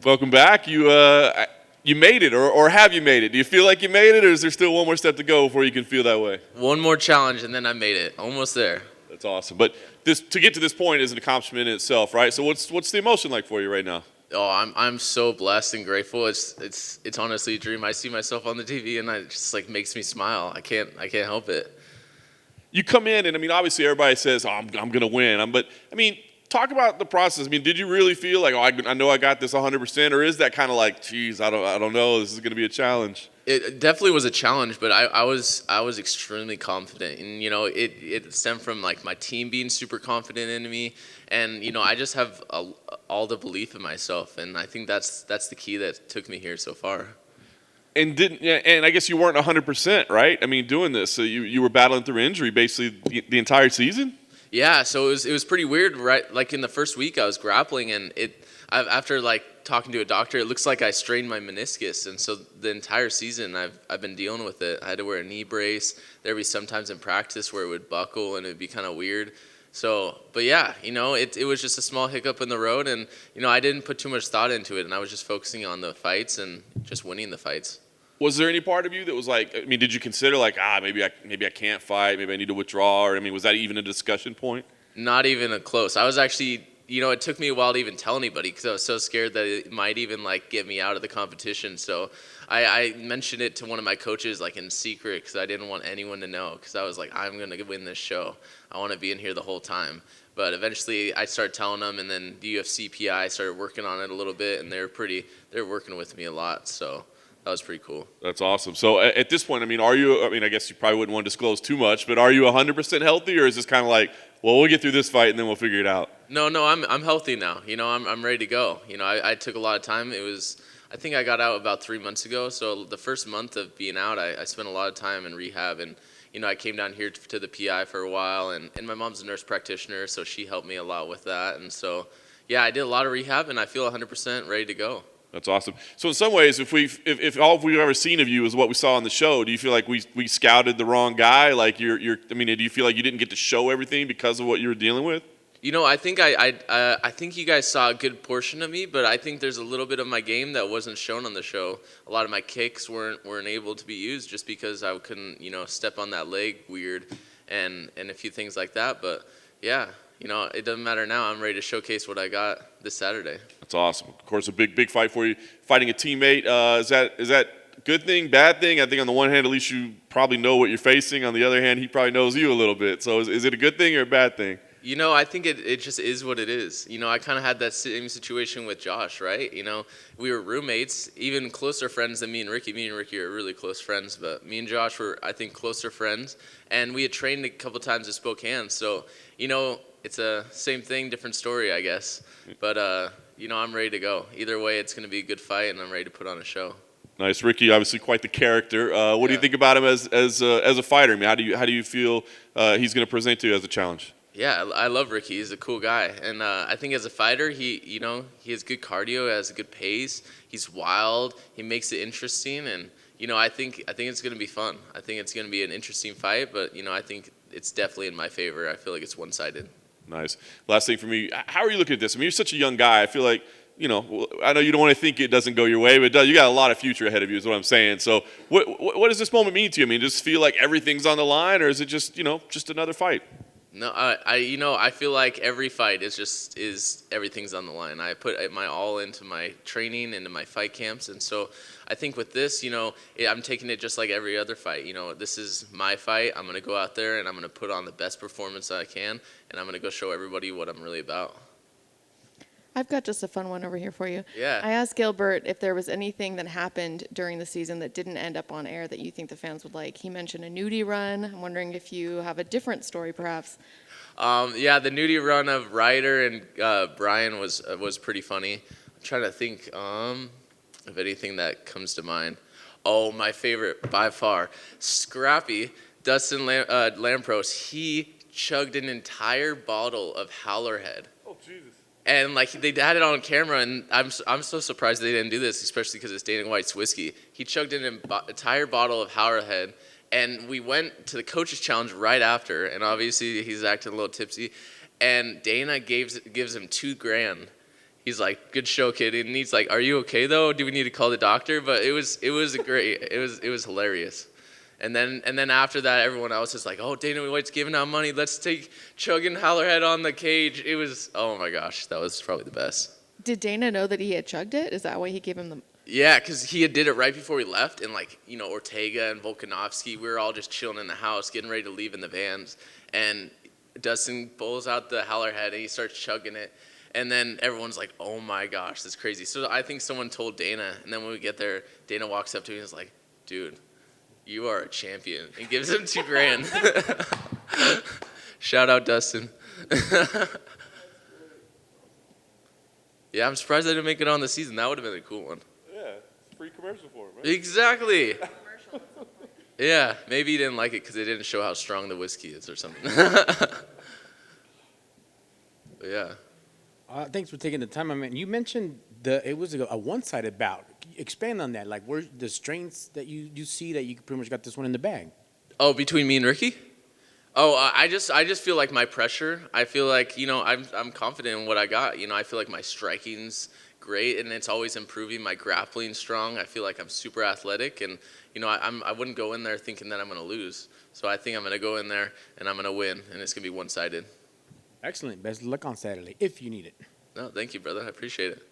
Welcome back. You made it, or have you made it? Do you feel like you made it, or is there still one more step to go before you can feel that way? One more challenge, and then I made it. Almost there. That's awesome. But to get to this point is an accomplishment in itself, right? So what's the emotion like for you right now? Oh, I'm so blessed and grateful. It's honestly a dream. I see myself on the TV, and it just like makes me smile. I can't help it. You come in, and I mean, obviously everybody says, "Oh, I'm going to win." But I mean, talk about the process. I mean, did you really feel like, "Oh, I know I got this 100%," or is that kind of like, "Geez, I don't know. This is going to be a challenge." It definitely was a challenge, but I was extremely confident, and it stemmed from like my team being super confident in me, and I just have all the belief in myself, and I think that's the key that took me here so far. And didn't yeah, and I guess you weren't 100%, right? I mean, doing this, so you were battling through injury basically the entire season. Yeah, so it was pretty weird, right? Like in the first week, I was grappling, and after like talking to a doctor, it looks like I strained my meniscus, and so the entire season I've been dealing with it. I had to wear a knee brace. There'd be sometimes in practice where it would buckle, and it'd be kind of weird. So, but yeah, it was just a small hiccup in the road, and I didn't put too much thought into it, and I was just focusing on the fights and just winning the fights. Was there any part of you that was like, I mean, did you consider like, maybe I can't fight, maybe I need to withdraw, or I mean, was that even a discussion point? Not even a close. I was actually, it took me a while to even tell anybody because I was so scared that it might even like get me out of the competition. So I mentioned it to one of my coaches like in secret because I didn't want anyone to know because I was like, I'm gonna win this show. I want to be in here the whole time. But eventually I started telling them, and then the UFC PI started working on it a little bit, and they're working with me a lot. So that was pretty cool. That's awesome. So at this point, I mean, I mean, I guess you probably wouldn't want to disclose too much, but are you 100% healthy, or is this kind of like, well, we'll get through this fight and then we'll figure it out? No, I'm healthy now. I'm ready to go. I took a lot of time. I think I got out about 3 months ago. So the first month of being out, I spent a lot of time in rehab, and I came down here to the PI for a while, and my mom's a nurse practitioner, so she helped me a lot with that, and so yeah, I did a lot of rehab, and I feel 100% ready to go. That's awesome. So in some ways, if all we've ever seen of you is what we saw on the show, do you feel like we scouted the wrong guy? Like I mean, do you feel like you didn't get to show everything because of what you were dealing with? I think I think you guys saw a good portion of me, but I think there's a little bit of my game that wasn't shown on the show. A lot of my kicks weren't able to be used just because I couldn't, step on that leg weird, and a few things like that. But yeah, it doesn't matter now. I'm ready to showcase what I got this Saturday. That's awesome. Of course, a big fight for you. Fighting a teammate, is that a good thing, bad thing? I think on the one hand, at least you probably know what you're facing. On the other hand, he probably knows you a little bit. So is it a good thing or a bad thing? I think it just is what it is. I kind of had that same situation with Josh, right? We were roommates, even closer friends than me and Ricky. Me and Ricky are really close friends, but me and Josh were, I think, closer friends. And we had trained a couple times in Spokane. So, it's a same thing, different story, I guess. But, I'm ready to go. Either way, it's going to be a good fight, and I'm ready to put on a show. Nice, Ricky. Obviously, quite the character. What do you think about him as a fighter? I mean, how do you feel he's going to present to you as a challenge? Yeah, I love Ricky. He's a cool guy, and I think as a fighter, he has good cardio, has a good pace. He's wild. He makes it interesting, and I think it's going to be fun. I think it's going to be an interesting fight, but I think it's definitely in my favor. I feel like it's one-sided. Nice. Last thing for me, how are you looking at this? I mean, you're such a young guy. I feel like I know you don't want to think it doesn't go your way, but it does. You got a lot of future ahead of you, is what I'm saying. So, what does this moment mean to you? I mean, does it feel like everything's on the line, or is it just just another fight? No, I feel like every fight is everything's on the line. I put my all into my training, into my fight camps, and so I think with this, I'm taking it just like every other fight. This is my fight. I'm gonna go out there and I'm gonna put on the best performance I can, and I'm gonna go show everybody what I'm really about. I've got just a fun one over here for you. Yeah. I asked Gilbert if there was anything that happened during the season that didn't end up on air that you think the fans would like. He mentioned a nudie run. I'm wondering if you have a different story, perhaps. Yeah, the nudie run of Ryder and Brian was pretty funny. I'm trying to think of anything that comes to mind. Oh, my favorite by far, Scrappy, Dustin Lampros. He chugged an entire bottle of Howlerhead. Oh, Jesus. And like they had it on camera, and I'm so surprised they didn't do this, especially because it's Dana White's whiskey. He chugged an entire bottle of Howlerhead, and we went to the coaches challenge right after. And obviously he's acting a little tipsy, and Dana gives him $2,000. he's like, good show, kid. And he's like, are you okay though? Do we need to call the doctor? But it was great. It was hilarious. And then after that, everyone else is like, oh, Dana White's giving out money. Let's take Chug and Hallerhead on the cage. It was, oh my gosh, that was probably the best. Did Dana know that he had chugged it? Is that why he gave him the? Yeah, because he did it right before we left, and like, you know, Ortega and Volkanovski, we were all just chilling in the house, getting ready to leave in the vans, and Dustin pulls out the Hallerhead and he starts chugging it, and then everyone's like, oh my gosh, that's crazy. So I think someone told Dana, and then when we get there, Dana walks up to me and is like, dude, you are a champion, and gives him $2,000. Shout out Dustin. Yeah, I'm surprised I didn't make it on the season. That would have been a cool one. Yeah, free commercial for him, right? Exactly. Yeah, maybe he didn't like it because it didn't show how strong the whiskey is or something. But yeah. Thanks for taking the time. I mean, you mentioned it was a one-sided bout. Expand on that. Like, where the strengths that you see that you pretty much got this one in the bag. Oh, between me and Ricky? Oh, I just feel like my pressure. I feel like, you know, I'm confident in what I got. You know, I feel like my striking's great, and it's always improving. My grappling's strong. I feel like I'm super athletic, and you know, I wouldn't go in there thinking that I'm going to lose. So I think I'm going to go in there and I'm going to win, and it's going to be one-sided. Excellent. Best of luck on Saturday if you need it. No, thank you, brother. I appreciate it.